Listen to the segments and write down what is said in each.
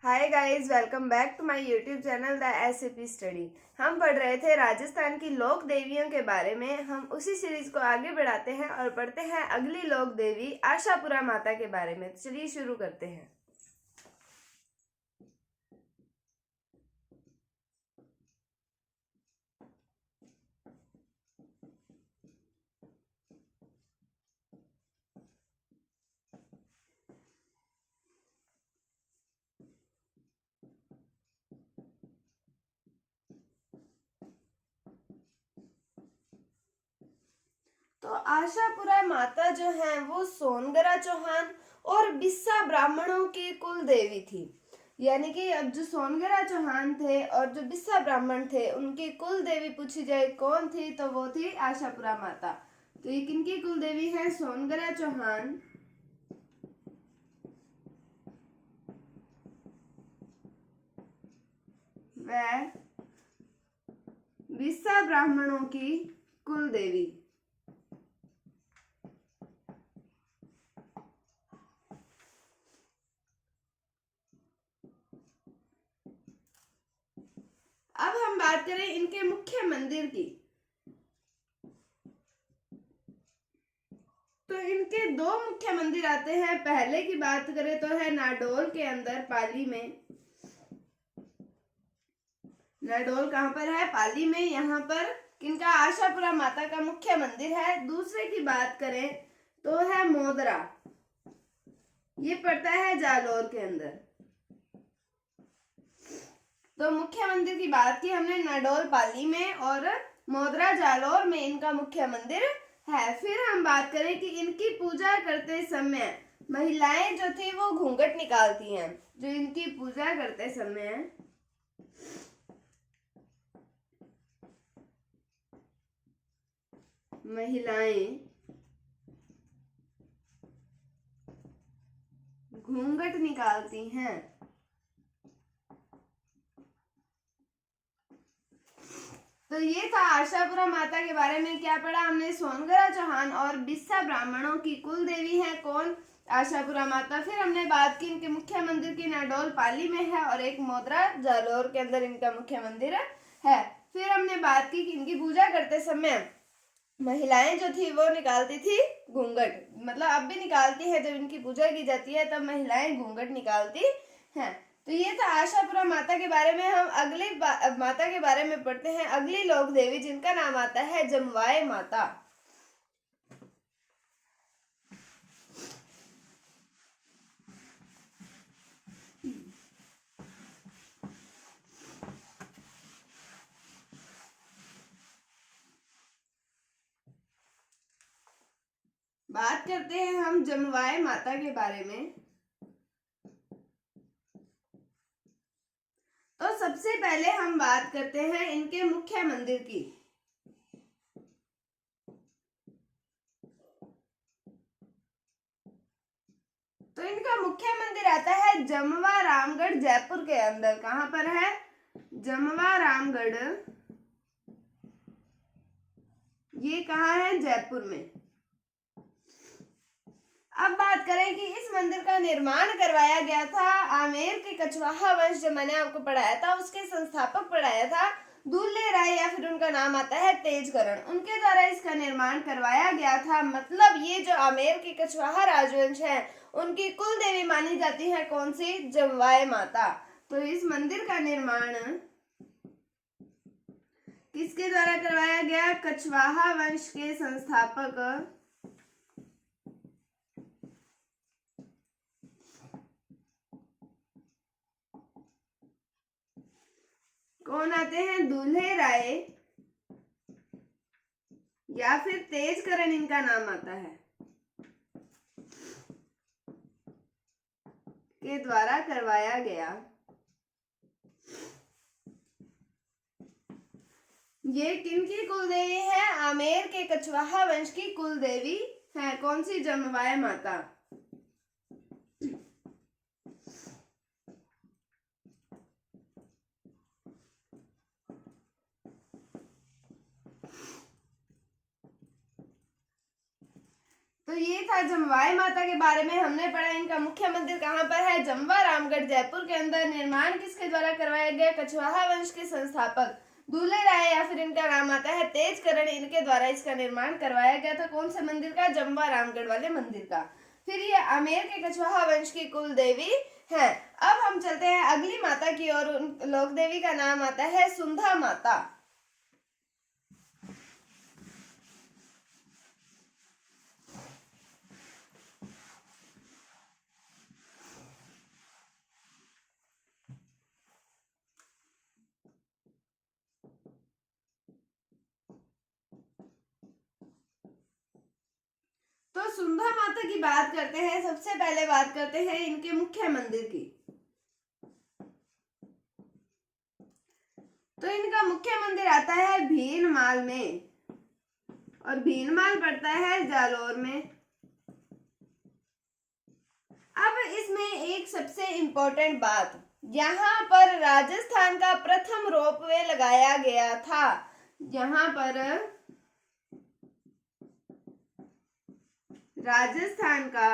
Hi guys, welcome back to my YouTube channel the SAP study. हम पढ़ रहे थे राजस्थान की लोक देवियों के बारे में। हम उसी सीरीज को आगे बढ़ाते हैं और पढ़ते हैं अगली लोक देवी आशापुरा माता के बारे में। तो चलिए शुरू करते हैं। तो आशापुरा माता जो है वो सोनगरा चौहान और बिस्सा ब्राह्मणों की कुल देवी थी। यानी कि अब जो सोनगरा चौहान थे और जो बिस्सा ब्राह्मण थे उनकी कुल देवी पूछी जाए कौन थी तो वो थी आशापुरा माता। तो ये किनकी कुल देवी है? सोनगरा चौहान व बिस्सा ब्राह्मणों की कुल देवी। अब हम बात करें इनके मुख्य मंदिर की। तो इनके दो मुख्य मंदिर आते हैं। पहले की बात करें तो है नाडोल के अंदर पाली में। नाडोल कहां पर है? पाली में। यहाँ पर किनका? आशापुरा माता का मुख्य मंदिर है। दूसरे की बात करें तो है मोदरा, ये पड़ता है जालोर के अंदर। तो मुख्य मंदिर की बात की हमने नाडोल पाली में और मोदरा जालोर में इनका मुख्य मंदिर है। फिर हम बात करें कि इनकी पूजा करते समय महिलाएं जो थी वो घूंघट निकालती हैं। जो इनकी पूजा करते समय महिलाएं घूंघट निकालती हैं। तो ये था आशापुरा माता के बारे में। क्या पढ़ा हमने? सोनगरा चौहान और बिस्सा ब्राह्मणों की कुल देवी है कौन? आशापुरा माता। फिर हमने बात की इनके मुख्य मंदिर की, नाडोल पाली में है और एक मोदरा जालोर के अंदर इनका मुख्य मंदिर है। फिर हमने बात की कि इनकी पूजा करते समय महिलाएं जो थी वो निकालती थी घूंघट। मतलब अब भी निकालती है, जब इनकी पूजा की जाती है तब महिलाएं घूंघट निकालती हैं। तो ये था आशापुरा माता के बारे में। हम अगली माता के बारे में पढ़ते हैं, अगली लोक देवी, जिनका नाम आता है जमवाय माता। बात करते हैं हम जमवाय माता के बारे में। तो सबसे पहले हम बात करते हैं इनके मुख्य मंदिर की। तो इनका मुख्य मंदिर आता है जमवा रामगढ़, जयपुर के अंदर। कहां पर है? जमवा रामगढ़, ये कहाँ है? जयपुर में। अब बात करें कि इस मंदिर का निर्माण करवाया गया था आमेर के कछवाहा वंश, जो मैंने आपको पढ़ाया था, उसके संस्थापक पढ़ाया था दूल्हे राय, या फिर उनका नाम आता है तेजकरण। उनके द्वारा इसका निर्माण करवाया गया था। मतलब ये जो आमेर के कछवाहा राजवंश है उनकी कुल देवी मानी जाती है कौन सी? जमवाय माता। तो इस मंदिर का निर्माण किसके द्वारा करवाया गया? कछवाहा वंश के संस्थापक कौन आते हैं? दूल्हे राय या फिर तेजकरण इनका नाम आता है, के द्वारा करवाया गया। ये किनकी कुल देवी है? आमेर के कछवाहा वंश की कुल देवी है कौन सी? जमवाय माता। तो ये था जमवाई माता के बारे में हमने पढ़ा। इनका मुख्य मंदिर कहाँ पर है? जमवा रामगढ़ जयपुर के अंदर। निर्माण किसके द्वारा करवाया गया? कछवाहा वंश के संस्थापक दूल्हे राय या फिर इनका नाम आता है तेजकरण, इनके द्वारा इसका निर्माण करवाया गया था। कौन से मंदिर का? जमवा रामगढ़ वाले मंदिर का। फिर ये आमेर के कछवाहा वंश की कुल देवी है। अब हम चलते हैं अगली माता की ओर। उन लोक देवी का नाम आता है सुंधा माता। तो सुंधा माता की बात करते हैं। सबसे पहले बात करते हैं इनके मुख्य मंदिर की। तो इनका मुख्य मंदिर आता है भीनमाल में, और भीनमाल पड़ता है जालोर में। अब इसमें एक सबसे इंपॉर्टेंट बात, यहाँ पर राजस्थान का प्रथम रोपवे लगाया गया था। यहाँ पर राजस्थान का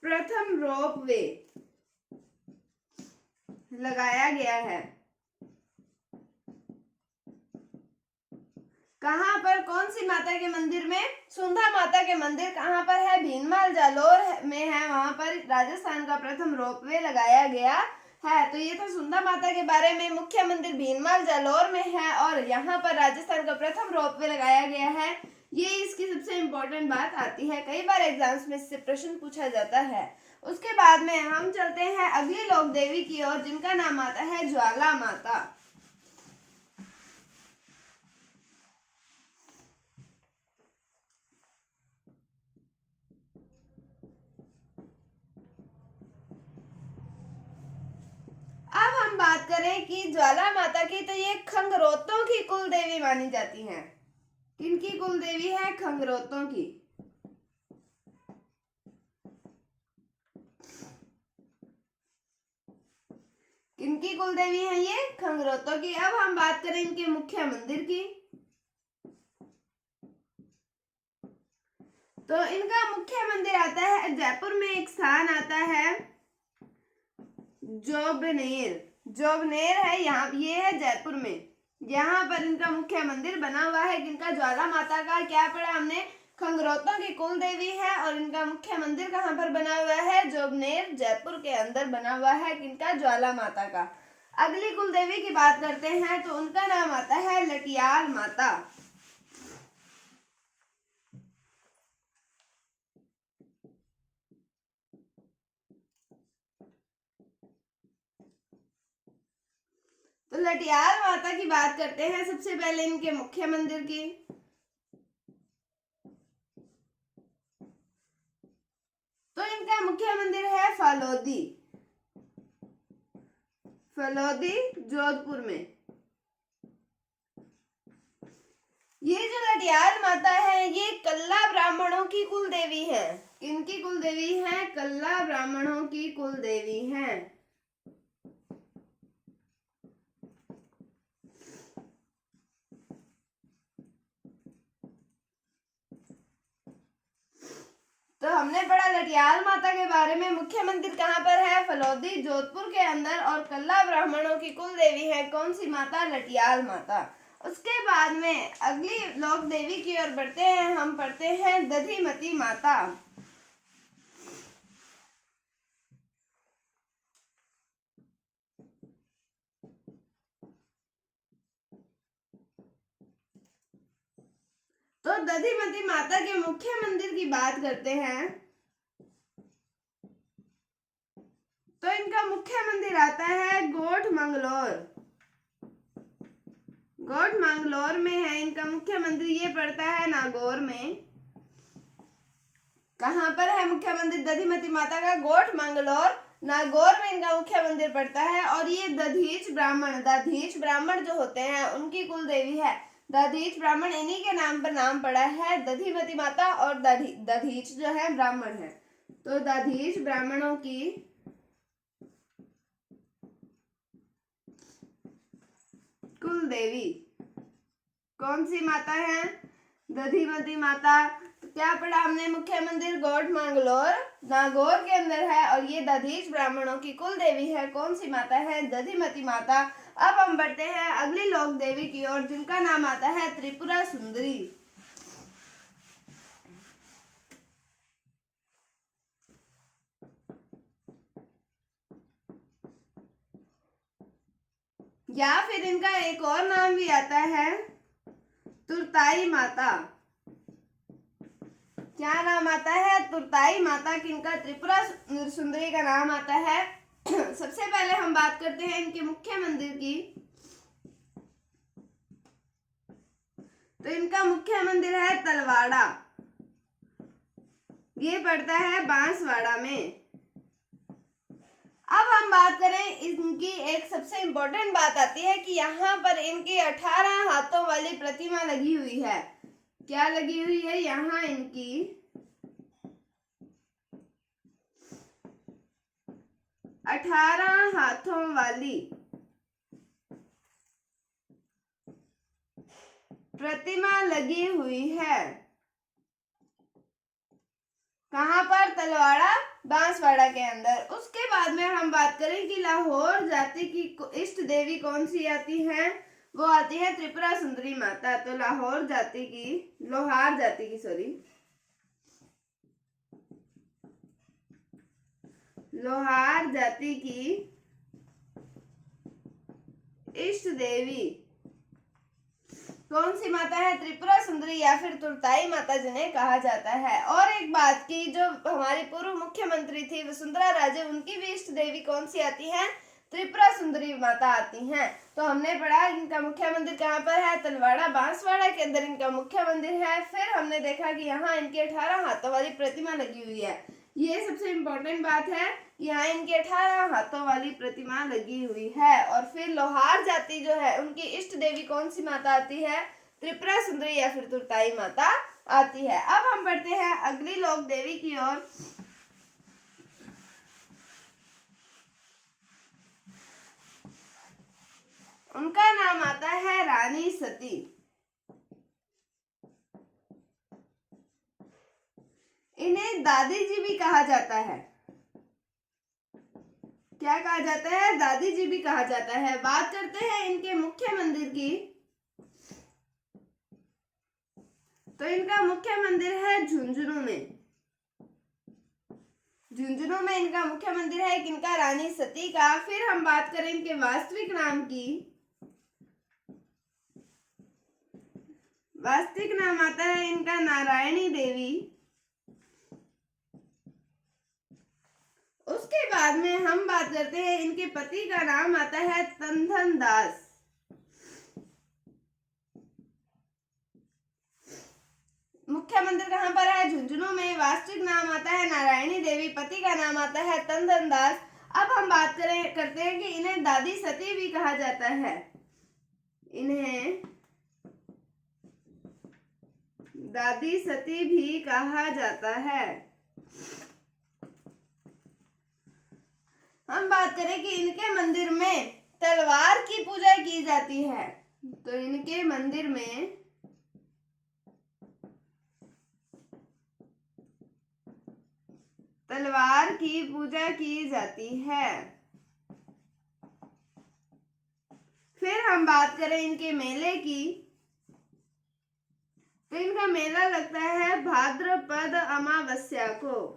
प्रथम रोपवे लगाया गया है। कहाँ पर? कौन सी माता के मंदिर में? सुंधा माता के मंदिर। कहाँ पर है? भीनमाल जालोर में है। वहां पर राजस्थान का प्रथम रोपवे लगाया गया है। तो ये था सुंधा माता के बारे में। मुख्य मंदिर भीनमाल जालोर में है और यहाँ पर राजस्थान का प्रथम रोपवे लगाया गया है। ये इसकी सबसे इंपॉर्टेंट बात आती है, कई बार एग्जाम्स में इससे प्रश्न पूछा जाता है। उसके बाद में हम चलते हैं अगली लोक देवी की ओर, जिनका नाम आता है ज्वाला माता। अब हम बात करें कि ज्वाला माता की, तो ये खंगरोतों की कुल देवी मानी जाती हैं। किनकी कुल देवी है? खंगरोतों की। किनकी कुल देवी है ये? खंगरोतों की। अब हम बात करें इनके मुख्य मंदिर की। तो इनका मुख्य मंदिर आता है जयपुर में, एक स्थान आता है जोबनेर। जोबनेर है यहाँ, ये है जयपुर में। यहाँ पर इनका मुख्य मंदिर बना हुआ है। किनका? ज्वाला माता का। क्या पढ़ा हमने? खंगरोतों की कुल देवी है और इनका मुख्य मंदिर कहाँ पर बना हुआ है? जोबनेर, जयपुर के अंदर बना हुआ है। किनका? ज्वाला माता का। अगली कुल देवी की बात करते हैं तो उनका नाम आता है लटियाल माता। तो लटियाल माता की बात करते हैं सबसे पहले इनके मुख्य मंदिर की। तो इनका मुख्य मंदिर है फलोदी। फलोदी जोधपुर में। ये जो लटियाल माता है ये कल्ला ब्राह्मणों की कुल देवी है। किनकी कुल देवी है? कल्ला ब्राह्मणों की कुल देवी है। तो हमने पढ़ा लटियाल माता के बारे में। मुख्य मंदिर कहाँ पर है? फलोदी जोधपुर के अंदर। और कल्ला ब्राह्मणों की कुल देवी है कौन सी माता? लटियाल माता। उसके बाद में अगली लोक देवी की ओर बढ़ते हैं। हम पढ़ते हैं दधिमती माता। तो दधिमती माता के मुख्य मंदिर की बात करते हैं तो इनका मुख्य मंदिर आता है गोठ मंगलोर। गोठ मंगलोर में है इनका मुख्य मंदिर। ये पड़ता है नागौर में। कहाँ पर है मुख्य मंदिर दधिमती माता का? गोठ मंगलोर, नागौर में इनका मुख्य मंदिर पड़ता है। और ये दधीच ब्राह्मण जो होते हैं उनकी कुल देवी है। दधीच ब्राह्मण, इन्हीं के नाम पर नाम पड़ा है दधिमती माता। और दधीच जो है ब्राह्मण है। तो दधीच ब्राह्मणों की कुल देवी। कौन सी माता है? दधिमती माता। तो क्या पढ़ा हमने? मुख्य मंदिर गौड़ मंगलोर नागौर के अंदर है और ये दधीच ब्राह्मणों की कुल देवी है। कौन सी माता है? दधिमती माता। अब हम बढ़ते हैं अगली लोक देवी की ओर, जिनका नाम आता है त्रिपुरा सुंदरी। या फिर इनका एक और नाम भी आता है तुरताई माता। क्या नाम आता है? तुरताई माता। किनका? त्रिपुरा सुंदरी का नाम आता है। सबसे पहले हम बात करते हैं इनके मुख्य मंदिर की। तो इनका मुख्य मंदिर है तलवाड़ा, ये पड़ता है बांसवाड़ा में। अब हम बात करें इनकी, एक सबसे इंपॉर्टेंट बात आती है कि यहाँ पर इनकी 18 हाथों वाली प्रतिमा लगी हुई है। क्या लगी हुई है? यहाँ इनकी 18 हाथों वाली प्रतिमा लगी हुई है। कहाँ पर? तलवाड़ा बांसवाड़ा के अंदर। उसके बाद में हम बात करें कि लाहौर जाति की इष्ट देवी कौन सी आती है? वो आती है त्रिपुरा सुंदरी माता। तो लोहार जाति की लोहार जाति की इष्ट देवी कौन सी माता है? त्रिपुरा सुंदरी या फिर तुरताई माता जिन्हें कहा जाता है। और एक बात की, जो हमारी पूर्व मुख्यमंत्री थी वसुंधरा राजे, उनकी भी इष्ट देवी कौन सी आती है? त्रिपुरा सुंदरी माता आती हैं। तो हमने पढ़ा इनका मुख्य मंदिर कहाँ पर है? तलवाड़ा बांसवाड़ा के अंदर इनका मुख्य मंदिर है। फिर हमने देखा कि यहाँ इनके 18 हाथों वाली प्रतिमा लगी हुई है। ये सबसे इम्पोर्टेंट बात है, यहाँ इनके 18 हाथों वाली प्रतिमा लगी हुई है। और फिर लोहार जाति जो है उनकी इष्ट देवी कौन सी माता आती है? त्रिपुरा सुंदरी या फिर तुरताई माता आती है। अब हम बढ़ते हैं अगली लोक देवी की ओर। उनका नाम आता है रानी सती। इन्हें दादी जी भी कहा जाता है। क्या कहा जाता है? दादी जी भी कहा जाता है। बात करते हैं इनके मुख्य मंदिर की। तो इनका मुख्य मंदिर है झुंझुनू में। झुंझुनू में इनका मुख्य मंदिर है किनका? रानी सती का। फिर हम बात करें इनके वास्तविक नाम की। वास्तविक नाम आता है इनका नारायणी देवी। उसके बाद में हम बात करते हैं इनके पति का नाम आता है तंधन दास। मुख्य मंदिर कहाँ पर है? झुंझुनू में। वास्तविक नाम आता है नारायणी देवी, पति का नाम आता है तंधन दास। अब हम बात करते हैं कि इन्हें दादी सती भी कहा जाता है। इन्हें दादी सती भी कहा जाता है। हम बात करें कि इनके मंदिर में तलवार की पूजा की जाती है। तो इनके मंदिर में तलवार की पूजा की जाती है। फिर हम बात करें इनके मेले की। तो इनका मेला लगता है भाद्रपद अमावस्या को।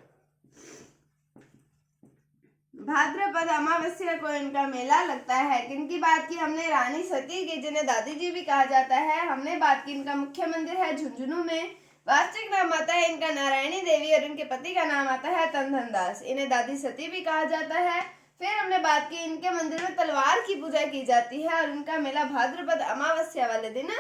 भाद्रपद अमावस्या को इनका मेला लगता है। किनकी बात की हमने? रानी सती की, जिन्हें दादी जी भी कहा जाता है। हमने बात की इनका मुख्य मंदिर है झुंझुनू में। वास्तविक नाम आता है इनका नारायणी देवी और इनके पति का नाम आता है तंधन दास। इन्हें दादी सती भी कहा जाता है। फिर हमने बात की इनके मंदिर में तलवार की पूजा की जाती है और इनका मेला भाद्रपद अमावस्या वाले दिन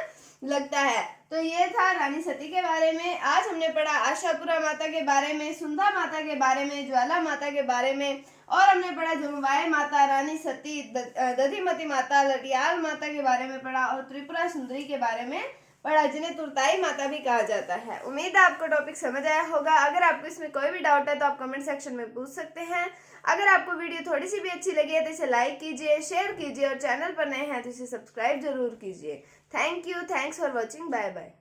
लगता है। तो ये था रानी सती के बारे में। आज हमने पढ़ा आशापुरा माता के बारे में, सुंधा माता के बारे में, ज्वाला माता के बारे में, और हमने पढ़ा जमुबाई माता, रानी सती, दधिमती माता, लटियाल माता के बारे में पढ़ा और त्रिपुरा सुंदरी के बारे में पढ़ा, जिन्हें तुरताई माता भी कहा जाता है। उम्मीद है आपको टॉपिक समझ आया होगा। अगर आपको इसमें कोई भी डाउट है तो आप कमेंट सेक्शन में पूछ सकते हैं। अगर आपको वीडियो थोड़ी सी भी अच्छी लगी है तो इसे लाइक कीजिए, शेयर कीजिए और चैनल पर नए हैं तो इसे सब्सक्राइब जरूर कीजिए। Thank you, thanks for watching, bye bye.